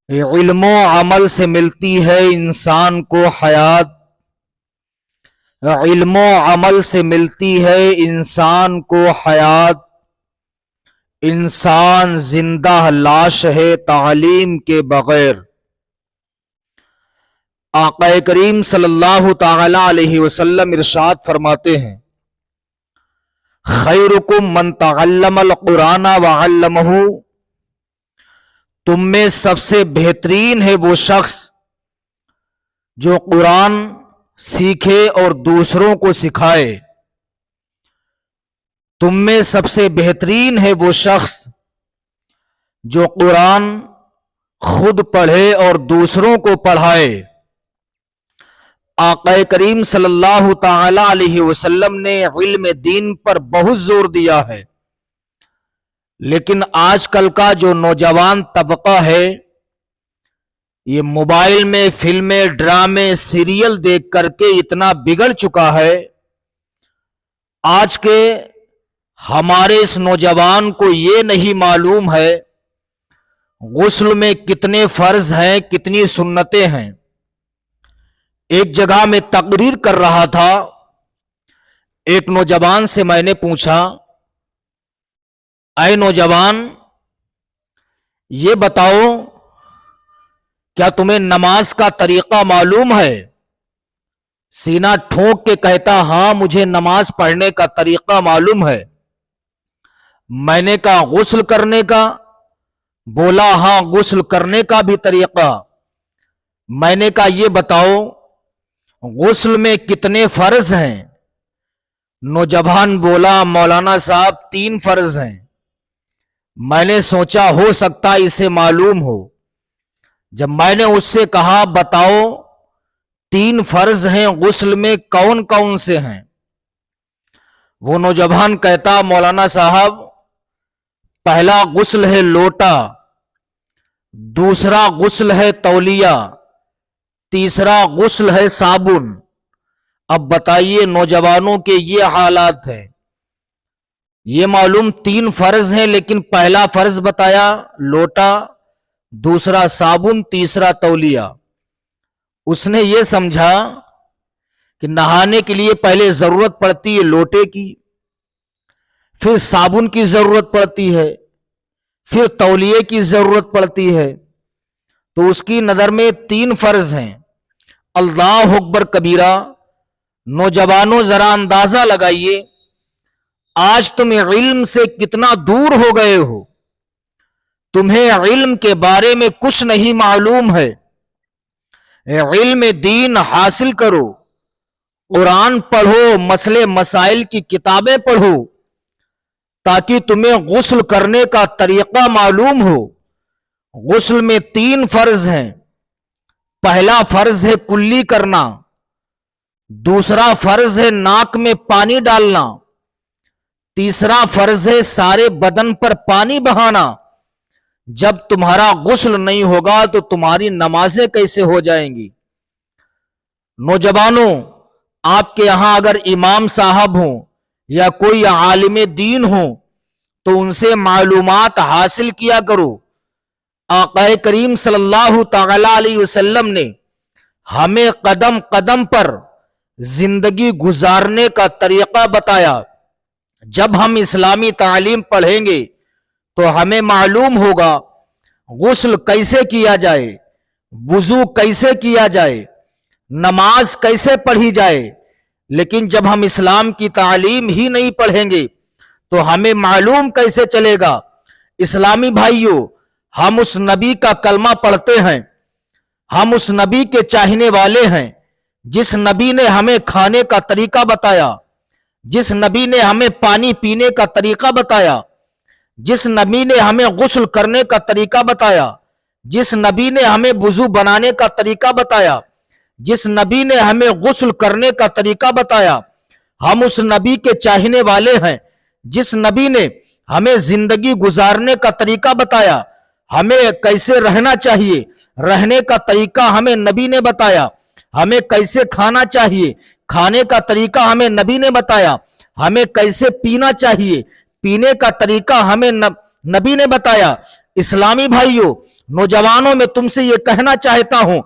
علم و عمل سے ملتی ہے انسان کو حیات، علم و عمل سے ملتی ہے انسان کو حیات، انسان زندہ لاش ہے تعلیم کے بغیر۔ آقا کریم صلی اللہ تعالی علیہ وسلم ارشاد فرماتے ہیں، خیرکم من تعلم القرآن وعلمہ، تم میں سب سے بہترین ہے وہ شخص جو قرآن سیکھے اور دوسروں کو سکھائے۔ تم میں سب سے بہترین ہے وہ شخص جو قرآن خود پڑھے اور دوسروں کو پڑھائے۔ آقا کریم صلی اللہ تعالی علیہ وسلم نے علم دین پر بہت زور دیا ہے، لیکن آج کل کا جو نوجوان طبقہ ہے یہ موبائل میں فلمیں، ڈرامے، سیریل دیکھ کر کے اتنا بگڑ چکا ہے۔ آج کے ہمارے اس نوجوان کو یہ نہیں معلوم ہے غسل میں کتنے فرض ہیں، کتنی سنتیں ہیں۔ ایک جگہ میں تقریر کر رہا تھا، ایک نوجوان سے میں نے پوچھا، اے نوجوان یہ بتاؤ کیا تمہیں نماز کا طریقہ معلوم ہے؟ سینہ ٹھونک کے کہتا، ہاں مجھے نماز پڑھنے کا طریقہ معلوم ہے۔ میں نے کہا غسل کرنے کا؟ بولا ہاں غسل کرنے کا بھی طریقہ۔ میں نے کہا یہ بتاؤ غسل میں کتنے فرض ہیں؟ نوجوان بولا مولانا صاحب 3 فرض ہیں۔ میں نے سوچا ہو سکتا اسے معلوم ہو۔ جب میں نے اس سے کہا بتاؤ 3 فرض ہیں غسل میں کون کون سے ہیں؟ وہ نوجوان کہتا مولانا صاحب پہلا غسل ہے لوٹا، دوسرا غسل ہے تولیہ، تیسرا غسل ہے صابن۔ اب بتائیے نوجوانوں کے یہ حالات ہیں، یہ معلوم 3 فرض ہیں لیکن پہلا فرض بتایا لوٹا، دوسرا صابن، تیسرا تولیہ۔ اس نے یہ سمجھا کہ نہانے کے لیے پہلے ضرورت پڑتی ہے لوٹے کی، پھر صابن کی ضرورت پڑتی ہے، پھر تولیے کی ضرورت پڑتی ہے۔ تو اس کی نظر میں 3 فرض ہیں۔ اللہ اکبر کبیرہ۔ نوجوانوں ذرا اندازہ لگائیے آج تم علم سے کتنا دور ہو گئے ہو، تمہیں علم کے بارے میں کچھ نہیں معلوم ہے۔ علم دین حاصل کرو، قرآن پڑھو، مسئلے مسائل کی کتابیں پڑھو تاکہ تمہیں غسل کرنے کا طریقہ معلوم ہو۔ غسل میں 3 فرض ہیں۔ پہلا فرض ہے کلی کرنا، دوسرا فرض ہے ناک میں پانی ڈالنا، تیسرا فرض ہے سارے بدن پر پانی بہانا۔ جب تمہارا غسل نہیں ہوگا تو تمہاری نمازیں کیسے ہو جائیں گی؟ نوجوانوں، آپ کے یہاں اگر امام صاحب ہوں یا کوئی عالم دین ہو تو ان سے معلومات حاصل کیا کرو۔ آقا کریم صلی اللہ تعالی علیہ وسلم نے ہمیں قدم قدم پر زندگی گزارنے کا طریقہ بتایا۔ جب ہم اسلامی تعلیم پڑھیں گے تو ہمیں معلوم ہوگا غسل کیسے کیا جائے، وضو کیسے کیا جائے، نماز کیسے پڑھی جائے۔ لیکن جب ہم اسلام کی تعلیم ہی نہیں پڑھیں گے تو ہمیں معلوم کیسے چلے گا؟ اسلامی بھائیوں، ہم اس نبی کا کلمہ پڑھتے ہیں، ہم اس نبی کے چاہنے والے ہیں جس نبی نے ہمیں کھانے کا طریقہ بتایا، جس نبی نے ہمیں پانی پینے کا طریقہ بتایا، جس نبی نے ہمیں غسل کرنے کا طریقہ بتایا، جس نبی نے ہمیں وضو بنانے کا طریقہ بتایا، جس نبی نے ہمیں غسل کرنے کا طریقہ بتایا۔ ہم اس نبی کے چاہنے والے ہیں جس نبی نے ہمیں زندگی گزارنے کا طریقہ بتایا، ہمیں کیسے رہنا چاہیے، رہنے کا طریقہ ہمیں نبی نے بتایا، ہمیں کیسے کھانا چاہیے، کھانے کا طریقہ ہمیں نبی نے بتایا، ہمیں کیسے پینا چاہیے، پینے کا طریقہ ہمیں نبی نے بتایا۔ اسلامی بھائیوں، نوجوانوں، میں تم سے یہ کہنا چاہتا ہوں،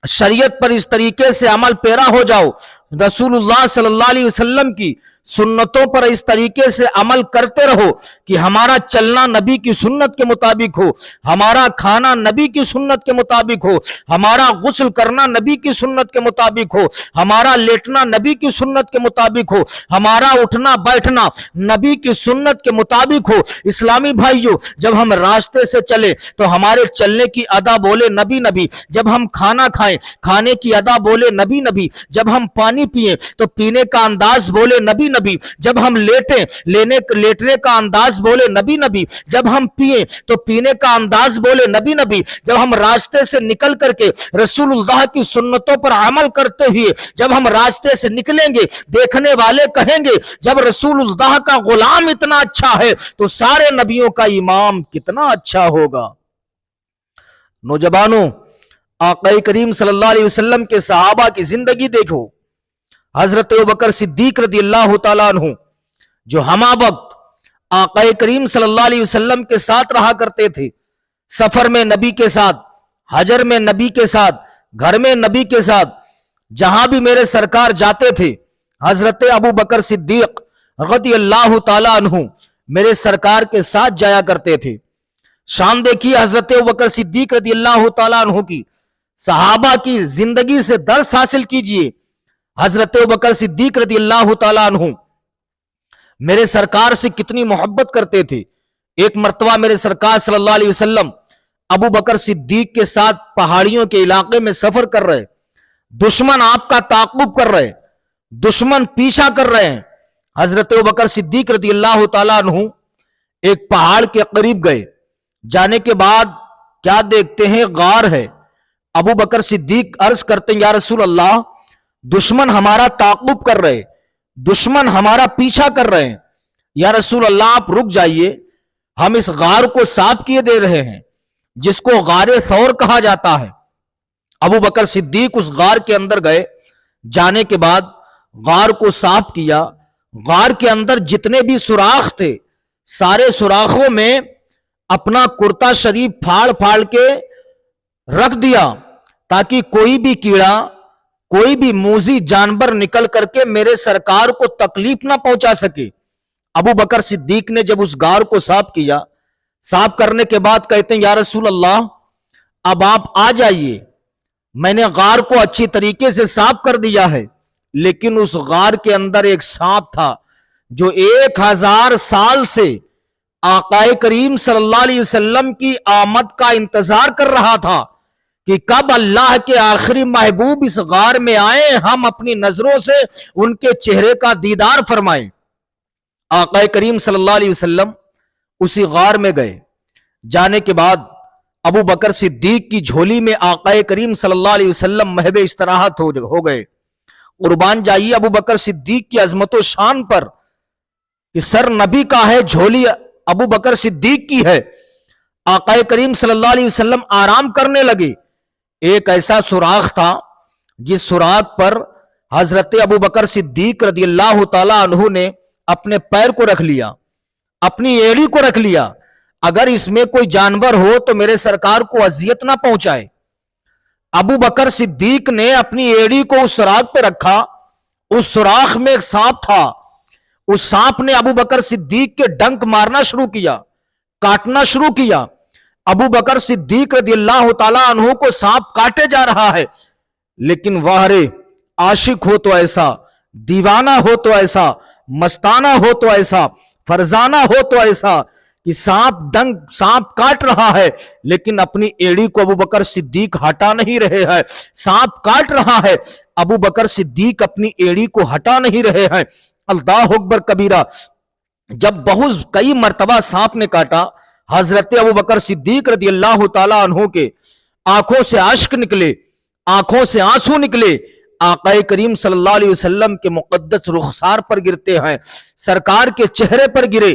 شریعت پر اس طریقے سے عمل پیرا ہو جاؤ، رسول اللہ صلی اللہ علیہ وسلم کی سنتوں پر اس طریقے سے عمل کرتے رہو کہ ہمارا چلنا نبی کی سنت کے مطابق ہو، ہمارا کھانا نبی کی سنت کے مطابق ہو، ہمارا غسل کرنا نبی کی سنت کے مطابق ہو، ہمارا لیٹنا نبی کی سنت کے مطابق ہو، ہمارا اٹھنا بیٹھنا نبی کی سنت کے مطابق ہو۔ اسلامی بھائیوں، جب ہم راستے سے چلے تو ہمارے چلنے کی ادا بولے نبی نبی، جب ہم کھانا کھائیں کھانے کی ادا بولے نبی نبی، جب ہم پانی پیئیں تو پینے کا انداز بولے نبی نبی، جب ہم لیٹنے کا انداز بولے نبی نبی، جب ہم پیئیں تو پینے کا انداز بولے نبی نبی، جب ہم راستے سے نکل کر کے رسول اللہ کی سنتوں پر عمل کرتے ہوئے جب ہم راستے سے نکلیں گے، دیکھنے والے کہیں گے جب رسول اللہ کا غلام اتنا اچھا ہے تو سارے نبیوں کا امام کتنا اچھا ہوگا۔ نوجوانوں، آقا کریم صلی اللہ علیہ وسلم کے صحابہ کی زندگی دیکھو۔ حضرت ابوبکر صدیق رضی اللہ تعالیٰ عنہ جو ہمہ وقت آقا کریم صلی اللہ علیہ وسلم کے ساتھ رہا کرتے تھے، سفر میں نبی کے ساتھ، حجر میں نبی کے ساتھ، گھر میں نبی کے ساتھ، جہاں بھی میرے سرکار جاتے تھے حضرت ابوبکر صدیق رضی اللہ تعالیٰ عنہ میرے سرکار کے ساتھ جایا کرتے تھے۔ شان دیکھیے حضرت ابوبکر صدیق رضی اللہ تعالیٰ عنہ کی، صحابہ کی زندگی سے درس حاصل کیجئے۔ حضرت ابوبکر صدیق رضی اللہ تعالیٰ عنہ میرے سرکار سے کتنی محبت کرتے تھے۔ ایک مرتبہ میرے سرکار صلی اللہ علیہ وسلم ابوبکر صدیق کے ساتھ پہاڑیوں کے علاقے میں سفر کر رہے، دشمن آپ کا تعاقب کر رہے، دشمن پیچھا کر رہے ہیں۔ حضرت ابوبکر صدیق رضی اللہ تعالیٰ عنہ ایک پہاڑ کے قریب گئے، جانے کے بعد کیا دیکھتے ہیں؟ غار ہے۔ ابوبکر صدیق عرض کرتے ہیں یا رسول اللہ، دشمن ہمارا تعاقب کر رہے، دشمن ہمارا پیچھا کر رہے ہیں، یا رسول اللہ آپ رک جائیے، ہم اس غار کو صاف کیے دے رہے ہیں جس کو غار ثور کہا جاتا ہے۔ ابوبکر صدیق اس غار کے اندر گئے، جانے کے بعد غار کو صاف کیا۔ غار کے اندر جتنے بھی سوراخ تھے سارے سوراخوں میں اپنا کرتا شریف پھاڑ پھاڑ کے رکھ دیا تاکہ کوئی بھی کیڑا، کوئی بھی موذی جانور نکل کر کے میرے سرکار کو تکلیف نہ پہنچا سکے۔ ابوبکر صدیق نے جب اس غار کو صاف کیا، صاف کرنے کے بعد کہتے ہیں یا رسول اللہ اب آپ آ جائیے، میں نے غار کو اچھی طریقے سے صاف کر دیا ہے، لیکن اس غار کے اندر ایک سانپ تھا جو 1000 سال سے آقا کریم صلی اللہ علیہ وسلم کی آمد کا انتظار کر رہا تھا کہ کب اللہ کے آخری محبوب اس غار میں آئیں، ہم اپنی نظروں سے ان کے چہرے کا دیدار فرمائیں۔ آقا کریم صلی اللہ علیہ وسلم اسی غار میں گئے، جانے کے بعد ابوبکر صدیق کی جھولی میں آقا کریم صلی اللہ علیہ وسلم محو استراحت ہو گئے۔ قربان جائیے ابوبکر صدیق کی عظمت و شان پر کہ سر نبی کا ہے، جھولی ابوبکر صدیق کی ہے۔ آقا کریم صلی اللہ علیہ وسلم آرام کرنے لگے۔ ایک ایسا سوراخ تھا جس سوراخ پر حضرت ابوبکر صدیق رضی اللہ تعالی عنہ نے اپنے پیر کو رکھ لیا، اپنی ایڑی کو رکھ لیا، اگر اس میں کوئی جانور ہو تو میرے سرکار کو اذیت نہ پہنچائے۔ ابوبکر صدیق نے اپنی ایڑی کو اس سوراخ پہ رکھا، اس سوراخ میں ایک سانپ تھا، اس سانپ نے ابوبکر صدیق کے ڈنک مارنا شروع کیا، کاٹنا شروع کیا۔ ابوبکر صدیق رضی اللہ تعالیٰ عنہ کو سانپ کاٹے جا رہا ہے، لیکن واہرے عاشق ہو تو ایسا، دیوانہ ہو تو ایسا، مستانہ ہو تو ایسا، فرزانہ ہو تو ایسا کہ سانپ کاٹ رہا ہے لیکن اپنی ایڑی کو ابوبکر صدیق ہٹا نہیں رہے ہیں۔ سانپ کاٹ رہا ہے، ابوبکر صدیق اپنی ایڑی کو ہٹا نہیں رہے ہیں۔ اللہ اکبر کبیرہ۔ جب کئی مرتبہ سانپ نے کاٹا، حضرت ابوبکر صدیق رضی اللہ تعالی عنہ کے آنکھوں سے اشک نکلے، آنکھوں سے آنسو نکلے، آقا کریم صلی اللہ علیہ وسلم کے مقدس رخسار پر گرتے ہیں، سرکار کے چہرے پر گرے۔